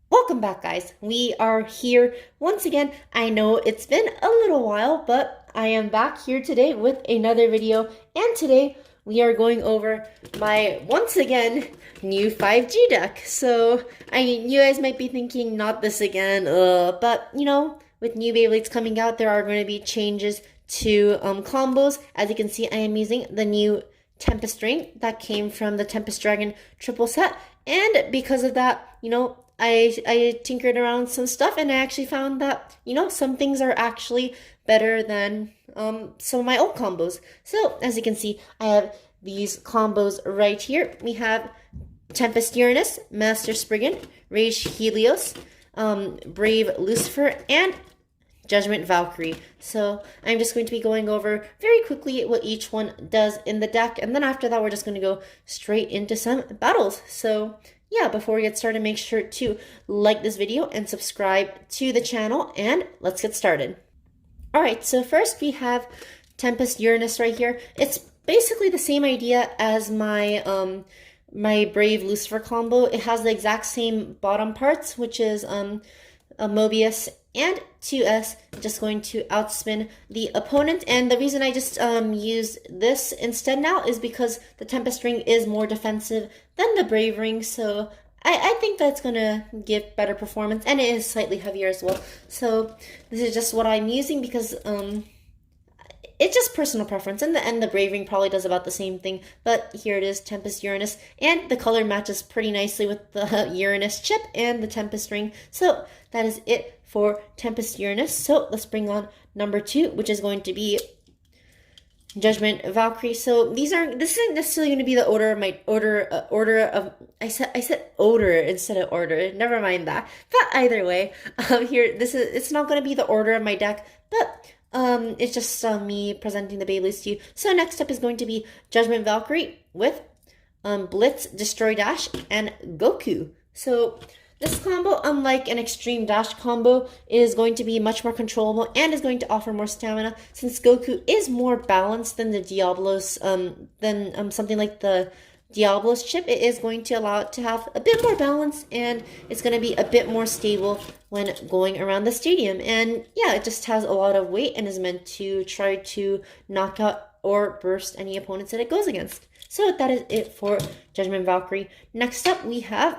Welcome back, guys. We are here once again. I know it's been a little while, but I am back here today with another video, and today we are going over my, once again, new 5G deck. So, you guys might be thinking, not this again, but, you know, with new Beyblades coming out, there are going to be changes to combos. As you can see, I am using the new Tempest Ring that came from the Tempest Dragon triple set, and because of that, you know, I tinkered around some stuff, and I actually found that, you know, some things are actually better than some of my old combos. So, as you can see, I have these combos right here. We have Tempest Uranus, Master Spriggan, Rage Helios, Brave Lucifer, and Judgment Valkyrie. So I'm just going to be going over very quickly what each one does in the deck, and then after that we're just going to go straight into some battles. So yeah, before we get started, make sure to like this video and subscribe to the channel, and let's get started. Alright, so first we have Tempest Uranus right here. It's basically the same idea as my my Brave Lucifer combo. It has the exact same bottom parts, which is a Mobius and 2S, just going to outspin the opponent. And the reason I just used this instead now is because the Tempest Ring is more defensive than the Brave Ring, so I think that's going to give better performance, and it is slightly heavier as well. So this is just what I'm using because it's just personal preference, and the Brave Ring probably does about the same thing, but here it is, Tempest Uranus, and the color matches pretty nicely with the Uranus chip and the Tempest Ring. So that is it for Tempest Uranus. So let's bring on number 2, which is going to be Judgment Valkyrie. So this isn't necessarily going to be the order of my order of I said odor instead of order. Never mind that. But either way, it's not going to be the order of my deck, but it's just me presenting the Beyblades to you. So next up is going to be Judgment Valkyrie with Blitz, Destroy Dash, and Goku. So this combo, unlike an Extreme Dash combo, is going to be much more controllable and is going to offer more stamina, since Goku is more balanced than the Diablos, something like the Diablos chip. It is going to allow it to have a bit more balance, and it's going to be a bit more stable when going around the stadium. And yeah, it just has a lot of weight and is meant to try to knock out or burst any opponents that it goes against. So that is it for Judgment Valkyrie. Next up, we have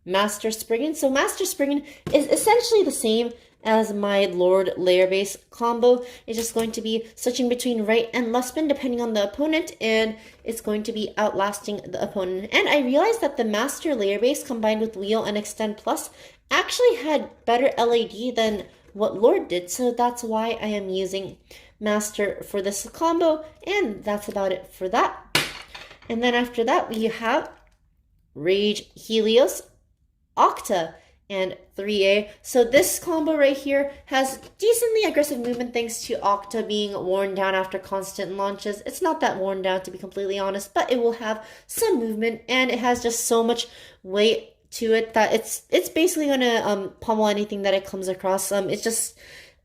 Master Spriggan. So Master Spriggan is essentially the same as my Lord Layer Base combo. It's just going to be switching between right and left spin depending on the opponent, and it's going to be outlasting the opponent. And I realized that the Master Layer Base combined with Wheel and Extend Plus actually had better LAD than what Lord did, so that's why I am using Master for this combo, and that's about it for that. And then after that we have Rage Helios, Octa, and 3A. So this combo right here has decently aggressive movement thanks to Octa being worn down after constant launches. It's not that worn down, to be completely honest, but it will have some movement, and it has just so much weight to it that it's basically gonna pummel anything that it comes across. It's just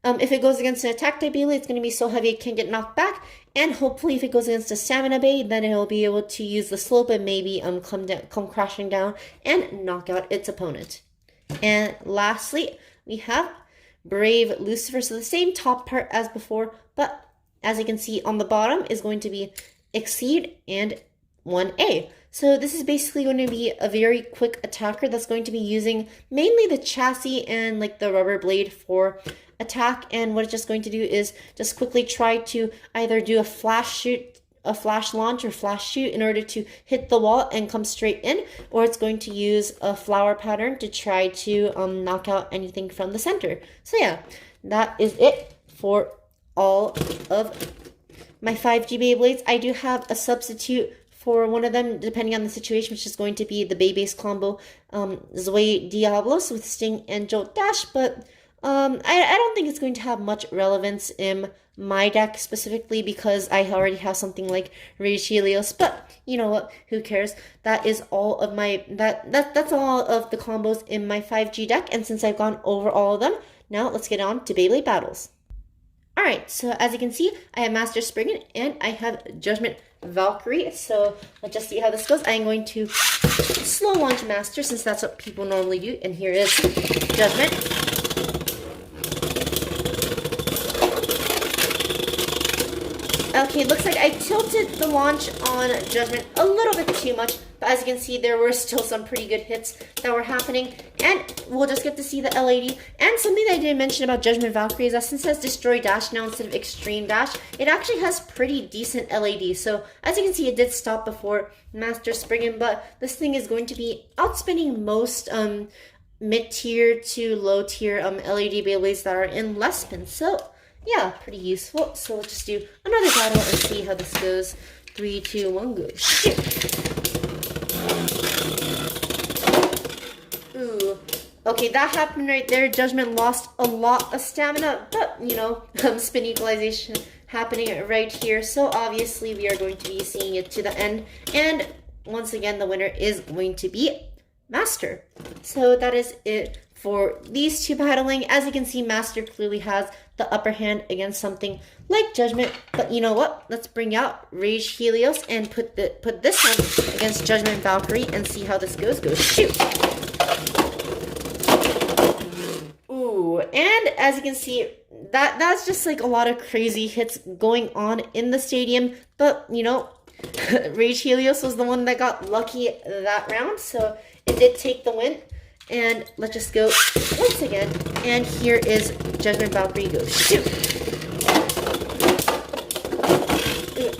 if it goes against an attack type Beyblade, it's gonna be so heavy it can't get knocked back. And hopefully if it goes against a stamina Bey, then it'll be able to use the slope and maybe come crashing down and knock out its opponent. And lastly, we have Brave Lucifer. So the same top part as before, but as you can see on the bottom is going to be Exceed and 1A. So this is basically going to be a very quick attacker that's going to be using mainly the chassis and like the rubber blade for attack, and what it's just going to do is just quickly try to either do a flash launch or flash shoot in order to hit the wall and come straight in, or it's going to use a flower pattern to try to knock out anything from the center. So yeah, that is it for all of my 5G Beyblades. I do have a substitute for one of them depending on the situation, which is going to be the Bey-Base combo, Zoe Diablos with Sting and Jolt Dash, but I don't think it's going to have much relevance in my deck specifically because I already have something like Rage Helios, but you know what, who cares? That is all of my, that's all of the combos in my 5G deck, and since I've gone over all of them, now let's get on to Beyblade battles. All right, so as you can see, I have Master Spriggan and I have Judgment Valkyrie. So let's just see how this goes. I'm going to slow launch Master since that's what people normally do. And here is Judgment. Okay, looks like I tilted the launch on Judgment a little bit too much, but as you can see, there were still some pretty good hits that were happening, and we'll just get to see the LAD. And something that I didn't mention about Judgment Valkyrie is that since it has Destroy Dash now instead of Extreme Dash, it actually has pretty decent LAD. So as you can see, it did stop before Master Spriggan, but this thing is going to be outspinning most mid-tier to low-tier LAD Beyblades that are in less spin. So yeah, pretty useful. So let's just do another battle and see how this goes. 3, 2, 1, go. Shoot! Ooh. Okay, that happened right there. Judgment lost a lot of stamina, but, you know, spin equalization happening right here. So obviously we are going to be seeing it to the end. And once again, the winner is going to be Master. So that is it for these two battling. As you can see, Master clearly has the upper hand against something like Judgment. But you know what? Let's bring out Rage Helios and put this one against Judgment Valkyrie and see how this goes. Go shoot! Ooh, and as you can see, that's just like a lot of crazy hits going on in the stadium. But you know, Rage Helios was the one that got lucky that round, so it did take the win. And let's just go once again. And here is Judgment Valkyrie. Go shoot.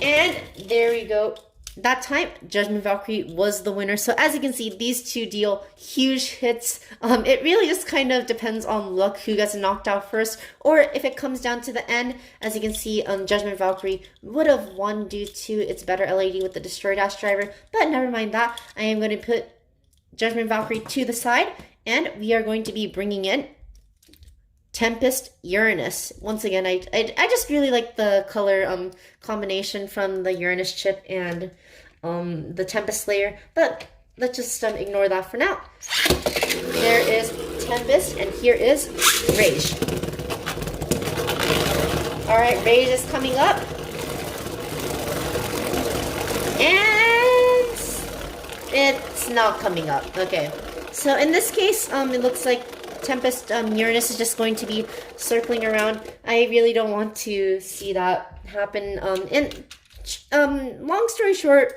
And there we go. That time, Judgment Valkyrie was the winner. So as you can see, these two deal huge hits. It really just kind of depends on luck who gets knocked out first. Or if it comes down to the end, as you can see, Judgment Valkyrie would have won due to its better LAD with the Destroy Dash driver. But never mind that. I am going to put Judgment Valkyrie to the side, and we are going to be bringing in Tempest Uranus. Once again, I just really like the color combination from the Uranus chip and the Tempest Slayer, but let's just ignore that for now. There is Tempest, and here is Rage. All right, Rage is coming up, and it's not coming up. Okay, so in this case, it looks like Tempest Uranus is just going to be circling around. I really don't want to see that happen. Long story short,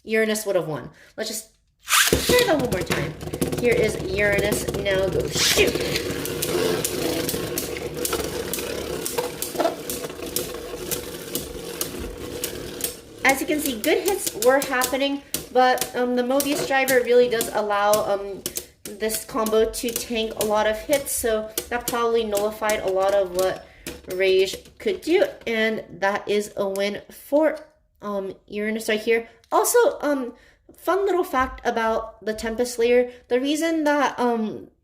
Uranus would have won. Let's just try that one more time. Here is Uranus. Now go shoot. As you can see, good hits were happening, but the Mobius driver really does allow this combo to tank a lot of hits, so that probably nullified a lot of what Rage could do, and that is a win for Uranus right here. Also, fun little fact about the Tempest Slayer: the reason that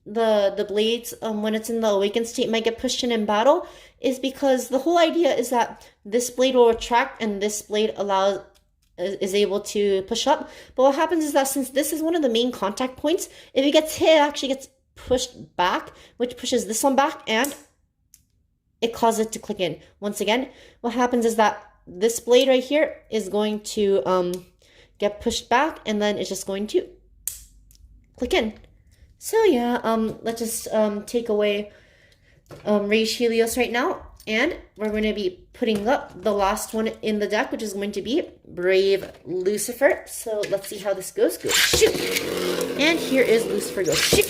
the blades when it's in the awakened state might get pushed in battle is because the whole idea is that this blade will retract and this blade is able to push up. But what happens is that since this is one of the main contact points, if it gets hit, it actually gets pushed back, which pushes this one back, and it causes it to click in. Once again, what happens is that this blade right here is going to get pushed back, and then it's just going to click in. So yeah, let's just take away Rage Helios right now, and we're going to be putting up the last one in the deck, which is going to be Brave Lucifer. So let's see how this goes. Go shoot! And here is Lucifer. Go shoot!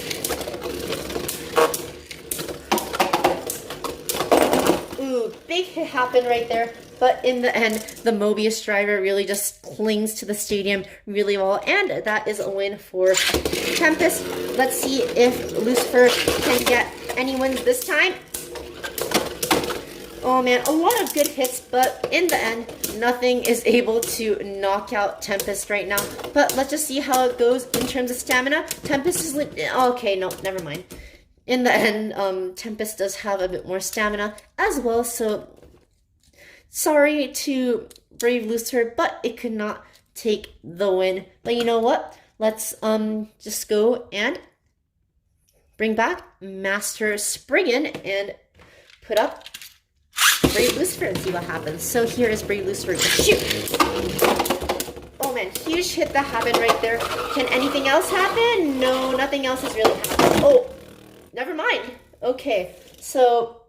Ooh, big hit happened right there. But in the end, the Mobius driver really just clings to the stadium really well. And that is a win for Tempest. Let's see if Lucifer can get any wins this time. Oh man, a lot of good hits, but in the end, nothing is able to knock out Tempest right now. But let's just see how it goes in terms of stamina. Tempest is... okay, no, never mind. In the end, Tempest does have a bit more stamina as well, so... sorry to Brave Lucifer, but it could not take the win. But you know what? Let's just go and bring back Master Spriggan and put up Brave Lucifer and see what happens. So here is Brave Lucifer. Shoot! Oh man, huge hit that happened right there. Can anything else happen? No, nothing else has really happened. Oh, never mind. Okay, so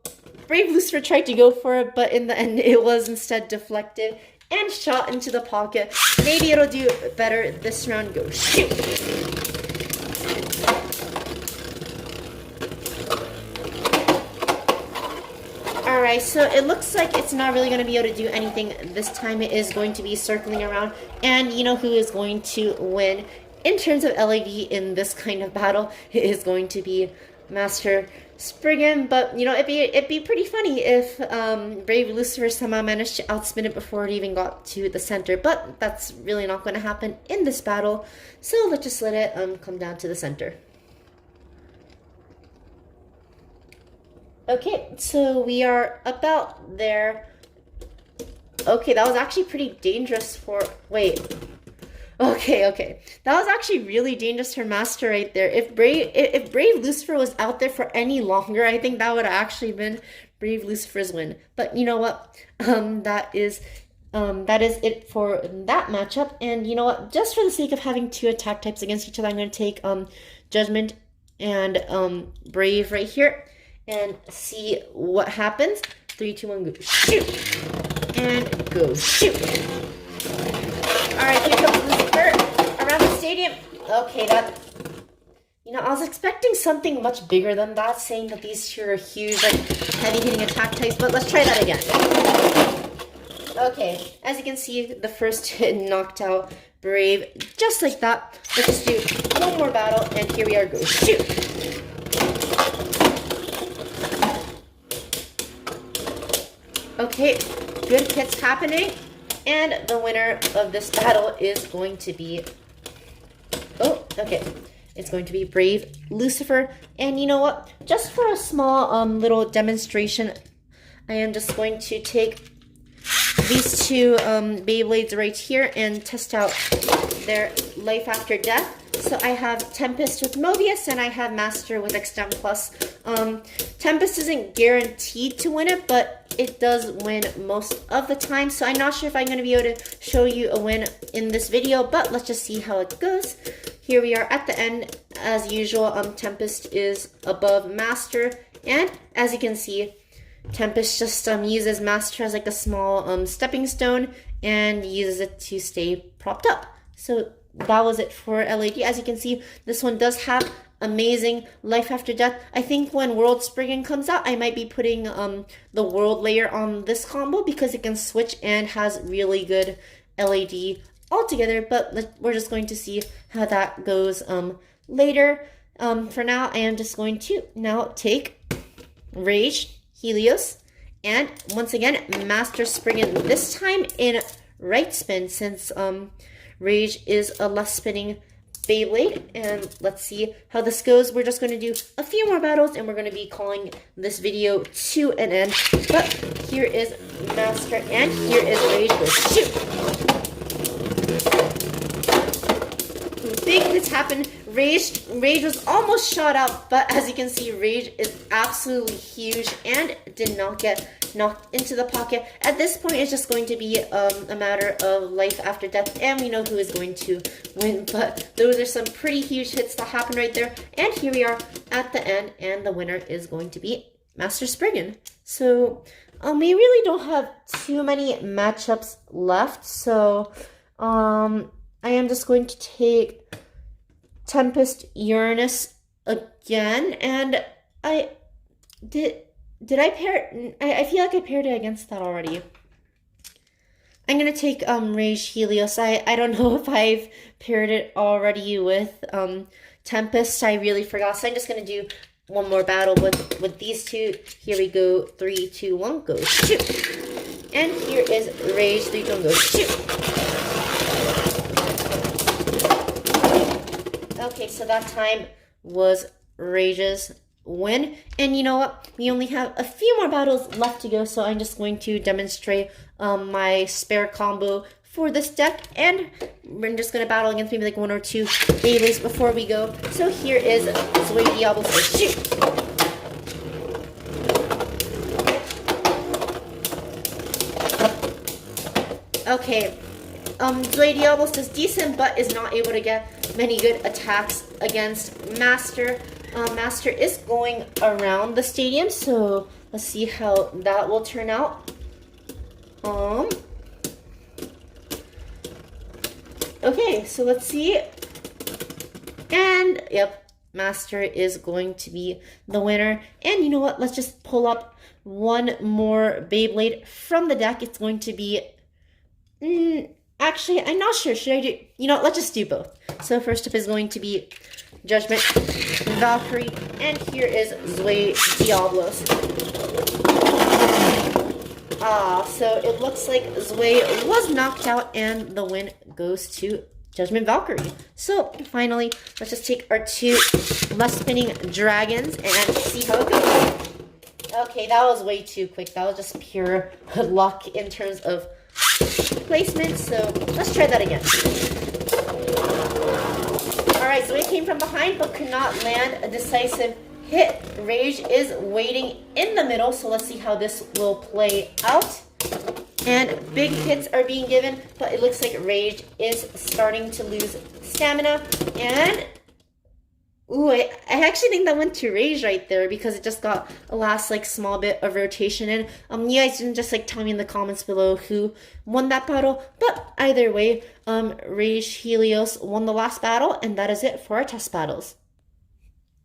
Brave Lucifer tried to go for it, but in the end it was instead deflected and shot into the pocket. Maybe it'll do better this round. Go shoot! Alright, so it looks like it's not really going to be able to do anything this time. It is going to be circling around, and you know who is going to win in terms of LAD in this kind of battle? It is going to be Master Spriggan, but you know, it'd be pretty funny if Brave Lucifer somehow managed to outspin it before it even got to the center, but that's really not going to happen in this battle, so let's just let it come down to the center. Okay, so we are about there. Okay, that was actually pretty dangerous for, wait. Okay. That was actually really dangerous for Master right there. If Brave Lucifer was out there for any longer, I think that would have actually been Brave Lucifer's win. But you know what? That is it for that matchup. And you know what? Just for the sake of having two attack types against each other, I'm going to take Judgment and Brave right here and see what happens. 3, 2, 1, go shoot! And go shoot! Alright, here comes Lucifer around the stadium. Okay, that... You know, I was expecting something much bigger than that, saying that these two are huge, like, heavy-hitting attack types, but let's try that again. Okay, as you can see, the first hit knocked out Brave, just like that. Let's just do one more battle, and here we are, go shoot! Okay, good hits happening, and the winner of this battle is going to be, it's going to be Brave Lucifer. And you know what, just for a small little demonstration, I am just going to take these two Beyblades right here and test out their life after death. So I have Tempest with Mobius, and I have Master with Extend Plus. Tempest isn't guaranteed to win it, but it does win most of the time. So I'm not sure if I'm going to be able to show you a win in this video, but let's just see how it goes. Here we are at the end. As usual, Tempest is above Master, and as you can see, Tempest just uses Master as like a small stepping stone and uses it to stay propped up. So that was it for LAD. As you can see, this one does have amazing life after death. I think when World Spriggan comes out, I might be putting the world layer on this combo because it can switch and has really good LAD altogether, but we're just going to see how that goes later. For now, I am just going to now take Rage, Helios, and once again, Master Spriggan, this time in right spin, since Rage is a left spinning Beyblade. And let's see how this goes. We're just going to do a few more battles, and we're going to be calling this video to an end. But here is Master, and here is Rage. Go shoot! Big hits happened. Rage was almost shot out, but as you can see, Rage is absolutely huge and did not get knocked into the pocket. At this point, it's just going to be a matter of life after death, and we know who is going to win, but those are some pretty huge hits that happened right there. And here we are at the end, and the winner is going to be Master Spriggan. So we really don't have too many matchups left, so I am just going to take Tempest Uranus again, and I pair, I feel like I paired it against that already. I'm gonna take Rage Helios. I don't know if I've paired it already with Tempest. I really forgot, so I'm just gonna do one more battle with these two. Here we go. 3, 2, 1, go shoot! And here is Rage. 3, 2, 1, go shoot! Okay, so that time was Rage's win. And you know what? We only have a few more battles left to go, so I'm just going to demonstrate my spare combo for this deck. And we're just going to battle against maybe like 1 or 2 Beyblades before we go. So here is Zoe Diablo for shoot! Okay, Zway Diablos is decent, but is not able to get many good attacks against Master. Master is going around the stadium, so let's see how that will turn out. Okay, so let's see. And, yep, Master is going to be the winner. And you know what? Let's just pull up one more Beyblade from the deck. It's going to be... actually, I'm not sure. Should I do... You know, let's just do both. So first up is going to be Judgment Valkyrie. And here is Zway Diablos. So it looks like Zway was knocked out and the win goes to Judgment Valkyrie. So finally, let's just take our two left spinning dragons and see how it goes. Okay, that was way too quick. That was just pure luck in terms of placement. So let's try that again. Alright, Zway came from behind but could not land a decisive hit. Rage is waiting in the middle, so let's see how this will play out. And big hits are being given, but it looks like Rage is starting to lose stamina. And, ooh, I actually think that went to Rage right there because it just got a last, like, small bit of rotation in. You guys didn't just, like, tell me in the comments below who won that battle. But either way, Rage Helios won the last battle, and that is it for our test battles.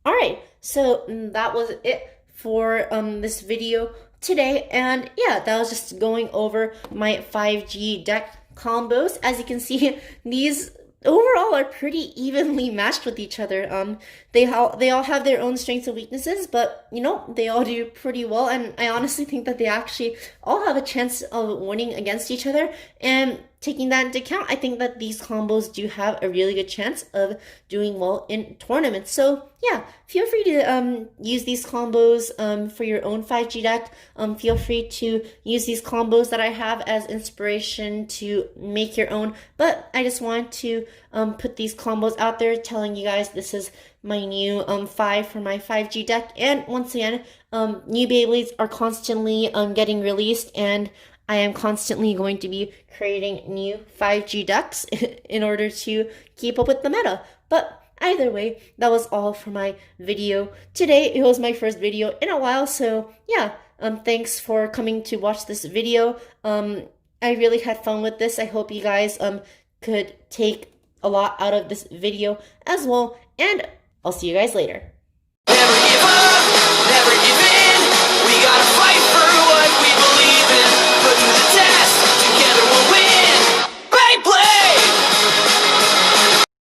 Alright, so that was it for this video today, and yeah, that was just going over my 5G deck combos. As you can see, these overall are pretty evenly matched with each other. They all have their own strengths and weaknesses, but you know, they all do pretty well, and I honestly think that they actually all have a chance of winning against each other. And taking that into account, I think that these combos do have a really good chance of doing well in tournaments. So yeah, feel free to use these combos for your own 5G deck. Feel free to use these combos that I have as inspiration to make your own. But I just wanted to put these combos out there, telling you guys this is my new 5 for my 5G deck. And once again, new Beyblades are constantly getting released, and I am constantly going to be creating new 5G decks in order to keep up with the meta. But either way, that was all for my video today. It was my first video in a while, so yeah, thanks for coming to watch this video. I really had fun with this. I hope you guys could take a lot out of this video as well, and I'll see you guys later.